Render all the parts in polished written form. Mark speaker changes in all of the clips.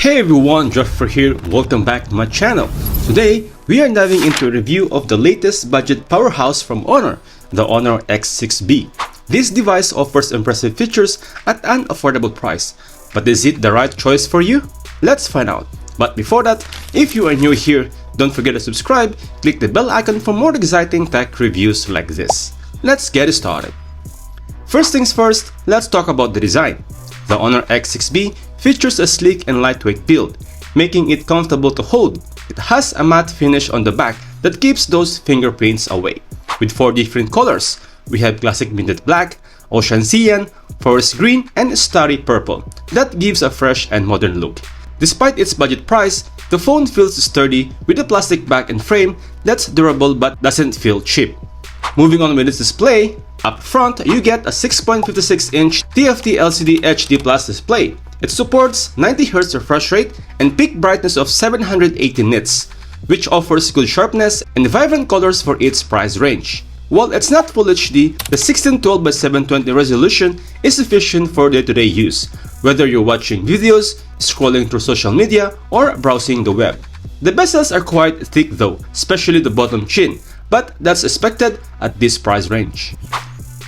Speaker 1: Hey everyone, Jeffrey here, welcome back to my channel. Today, we are diving into a review of the latest budget powerhouse from Honor, the Honor X6b. This device offers impressive features at an affordable price, but is it the right choice for you? Let's find out. But before that, if you are new here, don't forget to subscribe, click the bell icon for more exciting tech reviews like this. Let's get started. First things first, let's talk about the design. The Honor X6b features a sleek and lightweight build, making it comfortable to hold. It has a matte finish on the back that keeps those fingerprints away. With 4 different colors, we have classic minted black, ocean cyan, forest green, and starry purple. That gives a fresh and modern look. Despite its budget price, the phone feels sturdy with a plastic back and frame that's durable but doesn't feel cheap. Moving on with its display, up front you get a 6.56-inch TFT LCD HD Plus display. It supports 90Hz refresh rate and peak brightness of 780 nits, which offers good sharpness and vibrant colors for its price range. While it's not Full HD, the 1612x720 resolution is sufficient for day-to-day use, whether you're watching videos, scrolling through social media, or browsing the web. The bezels are quite thick though, especially the bottom chin, but that's expected at this price range.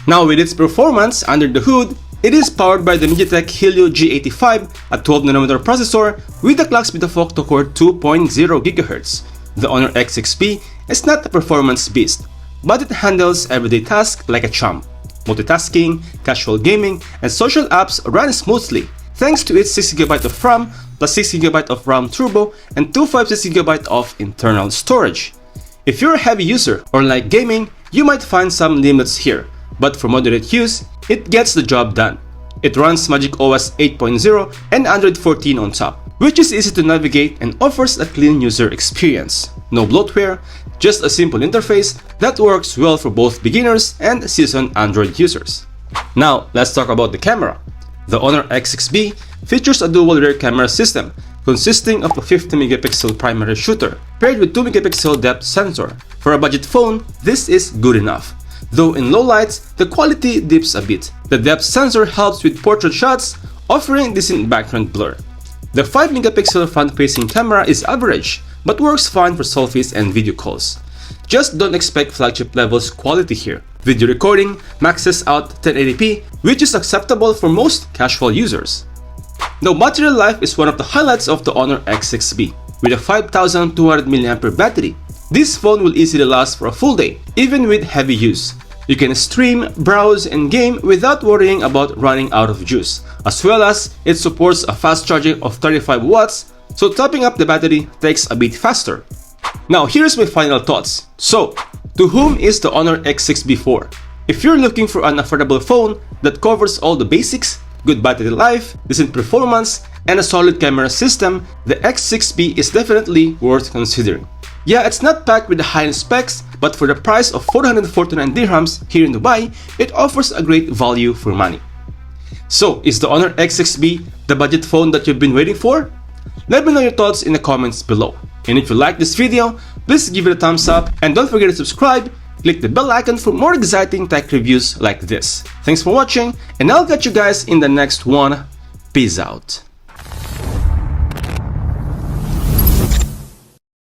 Speaker 1: Now with its performance under the hood, it is powered by the MediaTek Helio G85, a 12nm processor with a clock speed of octa-core 2.0 GHz. The Honor X6b is not a performance beast, but it handles everyday tasks like a champ. Multitasking, casual gaming, and social apps run smoothly thanks to its 6GB of RAM plus 6GB of RAM Turbo and 256GB of internal storage. If you're a heavy user or like gaming, you might find some limits here, but for moderate use, it gets the job done. It runs macOS 8.0 and Android 14 on top, which is easy to navigate and offers a clean user experience. No bloatware, just a simple interface that works well for both beginners and seasoned Android users. Now, let's talk about the camera. The Honor X6b features a dual rear camera system consisting of a 50MP primary shooter paired with 2MP depth sensor. For a budget phone, this is good enough. Though in low lights, the quality dips a bit. The depth sensor helps with portrait shots, offering decent background blur. The 5MP front-facing camera is average, but works fine for selfies and video calls. Just don't expect flagship levels quality here. Video recording maxes out 1080p, which is acceptable for most casual users. Now, battery life is one of the highlights of the Honor X6b. With a 5200mAh battery, this phone will easily last for a full day, even with heavy use. You can stream, browse, and game without worrying about running out of juice, as well as it supports a fast charging of 35 watts, so topping up the battery takes a bit faster. Now here's my final thoughts. So, to whom is the Honor X6b for? If you're looking for an affordable phone that covers all the basics, good battery life, decent performance, and a solid camera system, the X6b is definitely worth considering. Yeah, it's not packed with the high-end specs, but for the price of 449 dirhams here in Dubai, it offers a great value for money. So, is the Honor X6b the budget phone that you've been waiting for? Let me know your thoughts in the comments below. And if you like this video, please give it a thumbs up and don't forget to subscribe, click the bell icon for more exciting tech reviews like this. Thanks for watching, and I'll catch you guys in the next one. Peace out.